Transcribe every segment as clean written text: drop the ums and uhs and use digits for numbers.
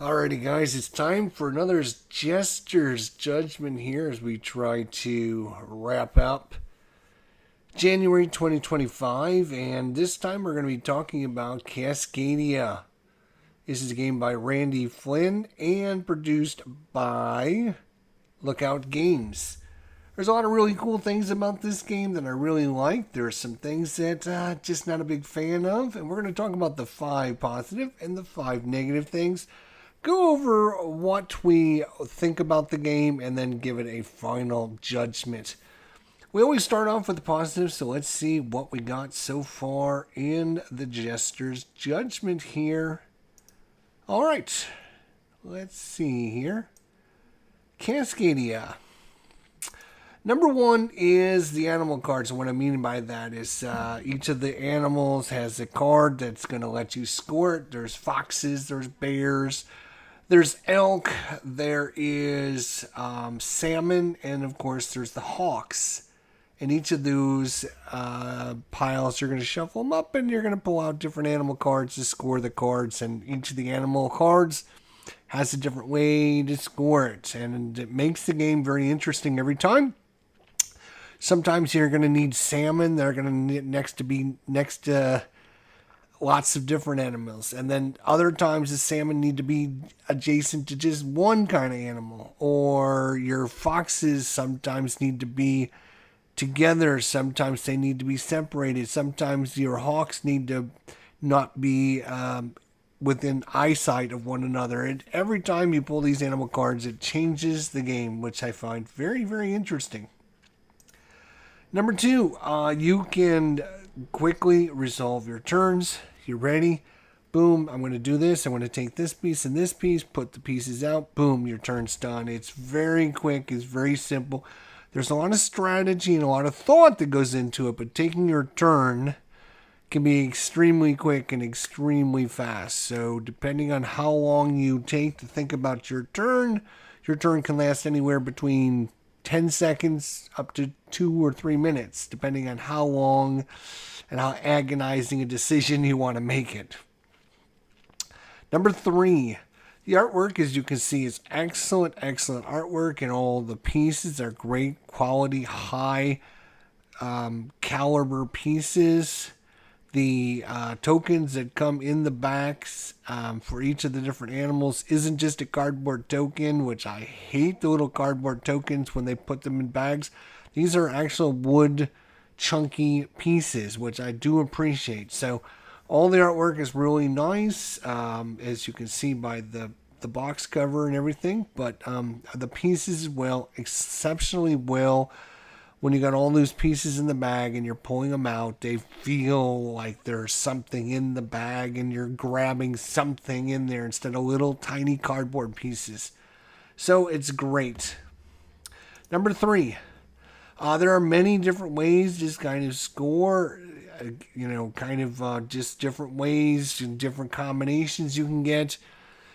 Alrighty, guys, it's time for another Jester's Judgment here as we try to wrap up January 2025. And this time we're going to be talking about Cascadia. This is a game by Randy Flynn and produced by Lookout Games. There's a lot of really cool things about this game that I really like. There are some things that I'm just not a big fan of. And we're going to talk about the 5 positive and the 5 negative things. Go over what we think about the game and then give it a final judgment. We always start off with the positive, so let's see what we got so far in the Jester's Judgment here. All right, let's see here. Cascadia. Number 1 is the animal cards. And what I mean by that is each of the animals has a card that's going to let you score it. There's foxes, there's bears, there's elk, there is salmon, and of course there's the hawks. And each of those piles, you're going to shuffle them up and you're going to pull out different animal cards to score the cards. And each of the animal cards has a different way to score it. And it makes the game very interesting every time. Sometimes you're going to need salmon. They're going to need next to lots of different animals. And then other times the salmon need to be adjacent to just one kind of animal. Or your foxes sometimes need to be together. Sometimes they need to be separated. Sometimes your hawks need to not be within eyesight of one another. And every time you pull these animal cards, it changes the game, which I find very, very interesting. Number 2, you can quickly resolve your turns. You're ready. Boom, I'm going to do this. I'm going to take this piece and this piece, put the pieces out. Boom, your turn's done. It's very quick. It's very simple. There's a lot of strategy and a lot of thought that goes into it, but taking your turn can be extremely quick and extremely fast. So depending on how long you take to think about your turn can last anywhere between 10 seconds up to 2 or 3 minutes, depending on how long and how agonizing a decision you want to make it. Number 3, the artwork, as you can see, is excellent artwork, and all the pieces are great quality, high caliber pieces. The tokens that come in the backs for each of the different animals isn't just a cardboard token, which I hate the little cardboard tokens when they put them in bags. These are actual wood chunky pieces, which I do appreciate. So all the artwork is really nice, as you can see by the box cover and everything. But the pieces, well, exceptionally well. When you got all those pieces in the bag and you're pulling them out, they feel like there's something in the bag and you're grabbing something in there instead of little tiny cardboard pieces. So it's great. Number 3, there are many different ways to kind of score, just different ways and different combinations you can get.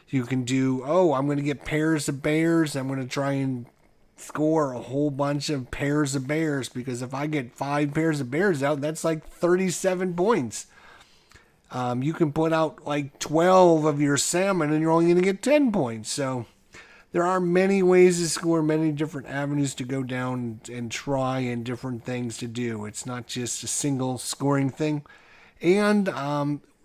You can do, I'm going to get pairs of bears. I'm going to try and score a whole bunch of pairs of bears, because if I get 5 pairs of bears out, that's like 37 points. You can put out like 12 of your salmon and you're only going to get 10 points. So there are many ways to score, many different avenues to go down and try, and different things to do. It's not just a single scoring thing. And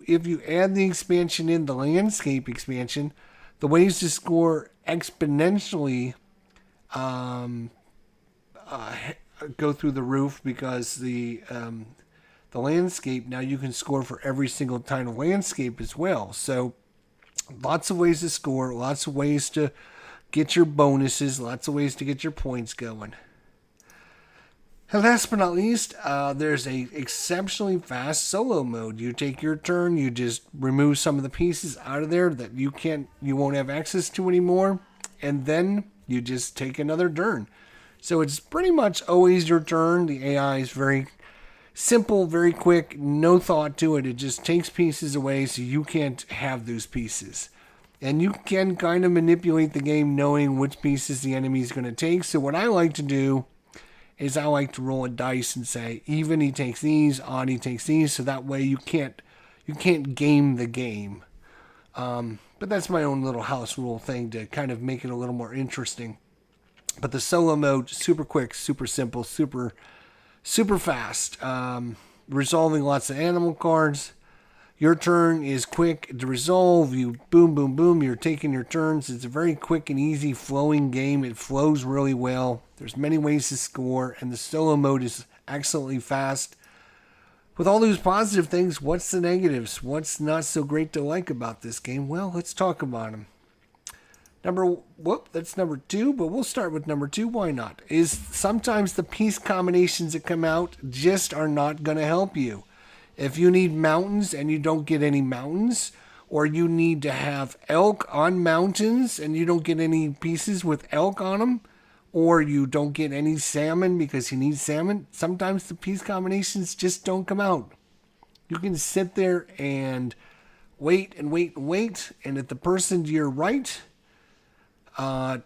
if you add the expansion in, the landscape expansion, the ways to score exponentially go through the roof, because the landscape, now you can score for every single kind of landscape as well. So lots of ways to score, lots of ways to get your bonuses, lots of ways to get your points going. And last but not least, there's a exceptionally fast solo mode. You take your turn, you just remove some of the pieces out of there that you won't have access to anymore, and then you just take another turn. So it's pretty much always your turn. The AI is very simple, very quick, no thought to it. It just takes pieces away so you can't have those pieces. And you can kind of manipulate the game knowing which pieces the enemy is going to take. So what I like to do is I like to roll a dice and say, even he takes these, odd he takes these, so that way you can't game the game. But But that's my own little house rule thing to kind of make it a little more interesting. But the solo mode, super quick, super simple, super fast. Resolving lots of animal cards. Your turn is quick to resolve. You boom, boom, boom. You're taking your turns. It's a very quick and easy flowing game. It flows really well. There's many ways to score, and the solo mode is excellently fast. With all those positive things, what's the negatives? What's not so great to like about this game? Well, let's talk about them. That's number 2, but we'll start with number 2. Why not? Is sometimes the piece combinations that come out just are not going to help you. If you need mountains and you don't get any mountains, or you need to have elk on mountains and you don't get any pieces with elk on them, or you don't get any salmon because you need salmon, sometimes the piece combinations just don't come out. You can sit there and wait, and if the person to your right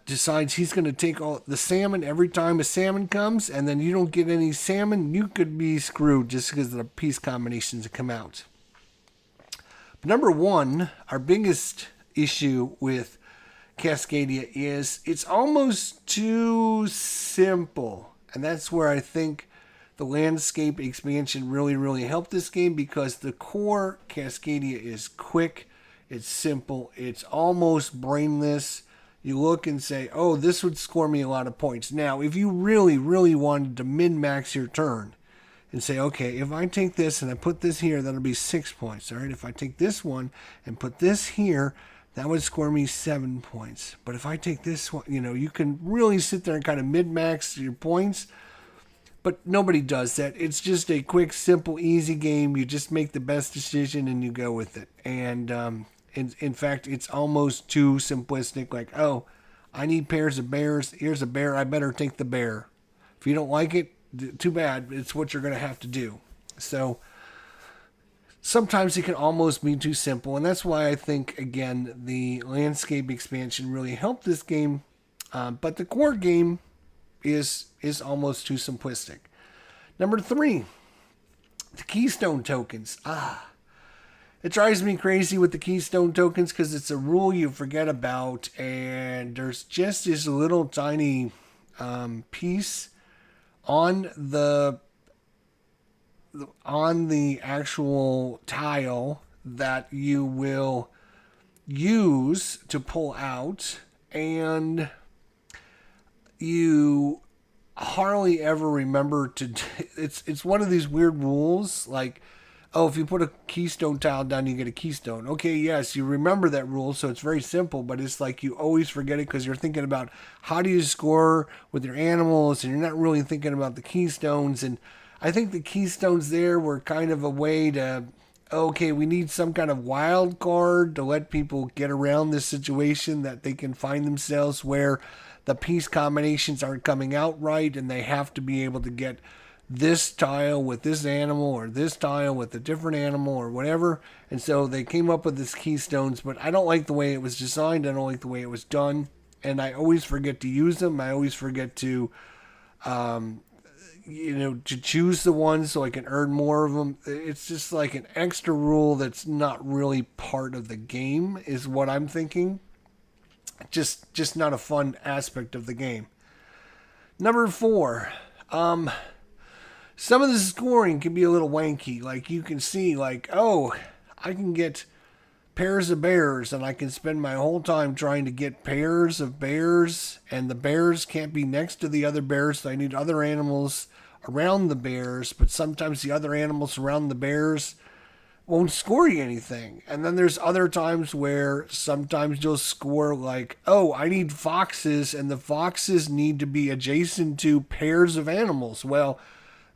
decides he's going to take all the salmon every time a salmon comes, and then you don't get any salmon, you could be screwed just because of the piece combinations that come out. But number 1, our biggest issue with Cascadia is it's almost too simple. And that's where I think the landscape expansion really helped this game, because the core Cascadia is quick, it's simple, it's almost brainless. You look and say, oh, this would score me a lot of points. Now, if you really wanted to min-max your turn and say, okay, if I take this and I put this here, that'll be 6 points. All right, if I take this one and put this here, that would score me 7 points. But if I take this one, you can really sit there and kind of mid-max your points. But nobody does that. It's just a quick, simple, easy game. You just make the best decision and you go with it. And in fact, it's almost too simplistic. Like, oh, I need pairs of bears. Here's a bear. I better take the bear. If you don't like it, too bad. It's what you're going to have to do. So sometimes it can almost be too simple, and that's why I think, again, the landscape expansion really helped this game, but the core game is almost too simplistic. Number 3, the keystone tokens. It drives me crazy with the keystone tokens because it's a rule you forget about, and there's just this little tiny piece on the actual tile that you will use to pull out, and you hardly ever remember to. It's one of these weird rules, like, oh, if you put a keystone tile down, you get a keystone. Okay, yes, you remember that rule, so it's very simple, but it's like you always forget it because you're thinking about how do you score with your animals, and you're not really thinking about the keystones. And I think the keystones there were kind of a way to, okay, we need some kind of wild card to let people get around this situation that they can find themselves where the piece combinations aren't coming out right, and they have to be able to get this tile with this animal or this tile with a different animal or whatever. And so they came up with this keystones, but I don't like the way it was designed. I don't like the way it was done. And I always forget to use them. I always forget to, to choose the ones so I can earn more of them. It's just like an extra rule that's not really part of the game is what I'm thinking. Just not a fun aspect of the game. Number 4, some of the scoring can be a little wanky. Like you can see, like, oh, I can get pairs of bears, and I can spend my whole time trying to get pairs of bears, and the bears can't be next to the other bears, so I need other animals around the bears, but sometimes the other animals around the bears won't score you anything. And then there's other times where sometimes you'll score like, oh, I need foxes, and the foxes need to be adjacent to pairs of animals. Well,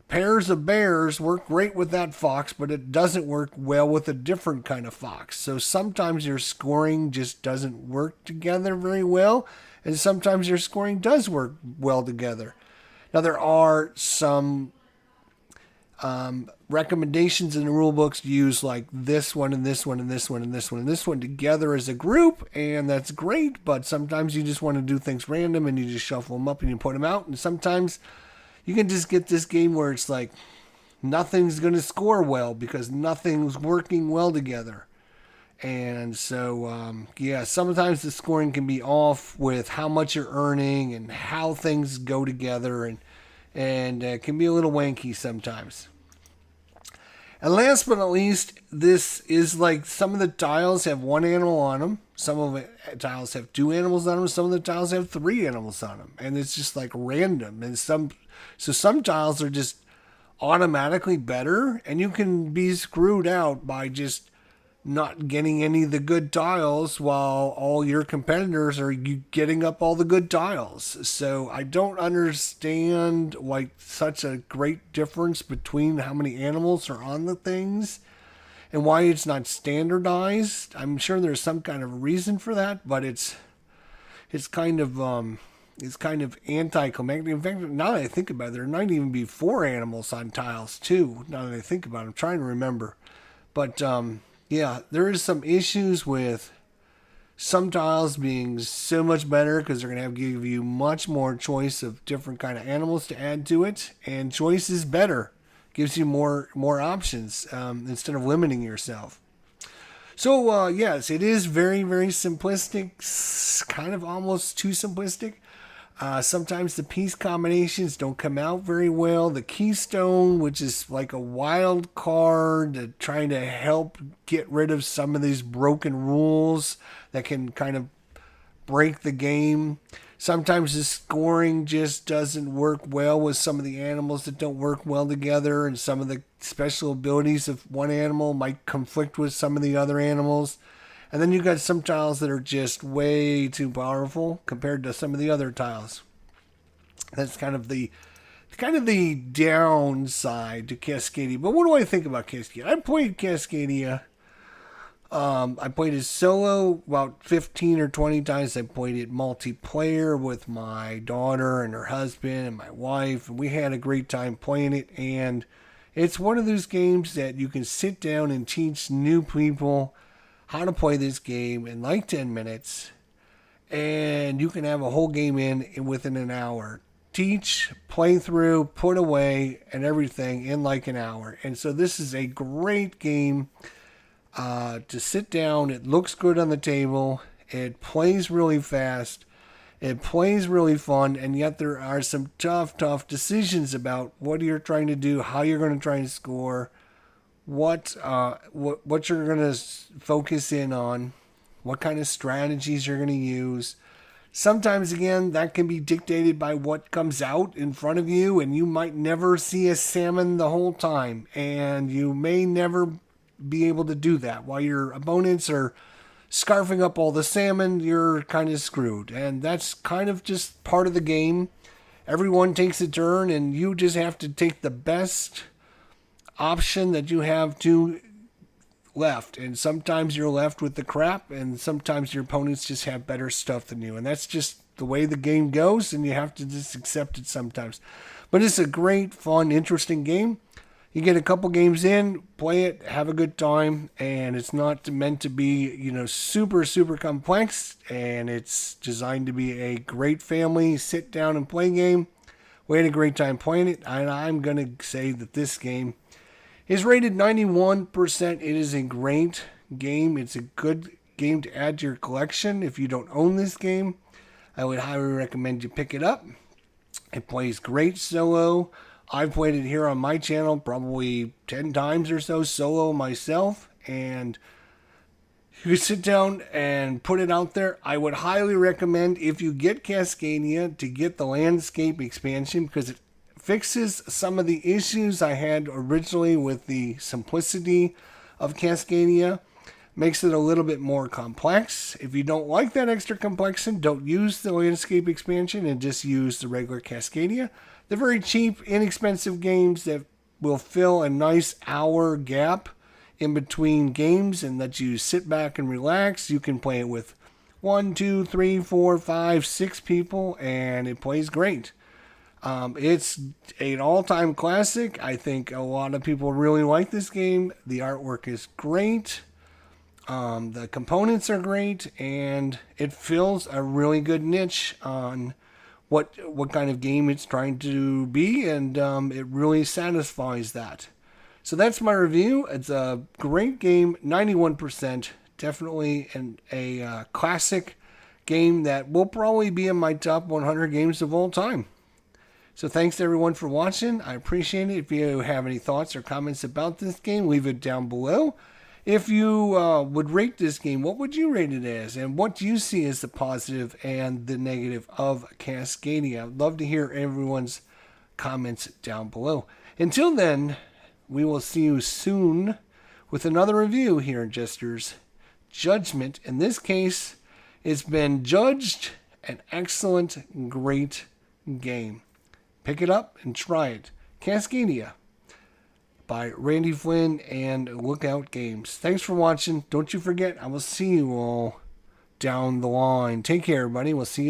pairs of bears work great with that fox, but it doesn't work well with a different kind of fox. So sometimes your scoring just doesn't work together very well, and sometimes your scoring does work well together. Now, there are some recommendations in the rule books to use like this one and this one and this one and this one and this one together as a group, and that's great, but sometimes you just want to do things random and you just shuffle them up and you put them out, and sometimes you can just get this game where it's like nothing's going to score well because nothing's working well together. And so, yeah, sometimes the scoring can be off with how much you're earning and how things go together, and can be a little wanky sometimes. And last but not least, this is like some of the tiles have one animal on them. Some of the tiles have two animals on them. Some of the tiles have three animals on them. And it's just like random. And some tiles are just automatically better. And you can be screwed out by just not getting any of the good tiles while all your competitors are getting up all the good tiles. So I don't understand like such a great difference between how many animals are on the things and why it's not standardized. I'm sure there's some kind of reason for that, but it's kind of anticlimactic. In fact, now that I think about it, there might even be four animals on tiles too. Now that I think about it, I'm trying to remember, but yeah, there is some issues with some tiles being so much better because they're going to give you much more choice of different kind of animals to add to it, and choice is better, gives you more options instead of limiting yourself. So yes, it is very very simplistic, kind of almost too simplistic. Sometimes the piece combinations don't come out very well. The keystone, which is like a wild card, trying to help get rid of some of these broken rules that can kind of break the game. Sometimes the scoring just doesn't work well with some of the animals that don't work well together, and some of the special abilities of one animal might conflict with some of the other animals. And then you've got some tiles that are just way too powerful compared to some of the other tiles. That's kind of the downside to Cascadia. But what do I think about Cascadia? I played Cascadia. I played it solo about 15 or 20 times. I played it multiplayer with my daughter and her husband and my wife. And we had a great time playing it. And it's one of those games that you can sit down and teach new people how to play this game in like 10 minutes, and you can have a whole game in within an hour. Teach, play through, put away, and everything in like an hour. And so this is a great game to sit down. It looks good on the table. It plays really fast. It plays really fun, and yet there are some tough decisions about what you're trying to do, how you're going to try and score, what you're going to focus in on, what kind of strategies you're going to use. Sometimes, again, that can be dictated by what comes out in front of you, and you might never see a salmon the whole time, and you may never be able to do that. While your opponents are scarfing up all the salmon, you're kind of screwed, and that's kind of just part of the game. Everyone takes a turn, and you just have to take the best option that you have to left, and sometimes you're left with the crap, and sometimes your opponents just have better stuff than you, and that's just the way the game goes, and you have to just accept it sometimes. But it's a great, fun, interesting game. You get a couple games in, play it, have a good time, and it's not meant to be, super complex, and it's designed to be a great family sit down and play game. We had a great time playing it, and I'm going to say that this game is rated 91%. It is a great game. It's a good game to add to your collection. If you don't own this game, I would highly recommend you pick it up. It plays great solo. I've played it here on my channel probably 10 times or so solo myself, and you sit down and put it out there. I would highly recommend, if you get Cascadia, to get the landscape expansion, because it fixes some of the issues I had originally with the simplicity of Cascadia. Makes it a little bit more complex. If you don't like that extra complexity, don't use the landscape expansion and just use the regular Cascadia. They're very cheap, inexpensive games that will fill a nice hour gap in between games and let you sit back and relax. You can play it with 1, 2, 3, 4, 5, 6 people, and it plays great. It's an all-time classic. I think a lot of people really like this game. The artwork is great. The components are great, and it fills a really good niche on what kind of game it's trying to be, and it really satisfies that. So that's my review. It's a great game, 91% definitely a classic game that will probably be in my top 100 games of all time. So thanks to everyone for watching. I appreciate it. If you have any thoughts or comments about this game, leave it down below. If you would rate this game, what would you rate it as? And what do you see as the positive and the negative of Cascadia? I'd love to hear everyone's comments down below. Until then, we will see you soon with another review here in Jester's Judgment. In this case, it's been judged an excellent, great game. Pick it up and try it. Cascadia by Randy Flynn and Lookout Games. Thanks for watching. Don't you forget, I will see you all down the line. Take care, everybody. We'll see you.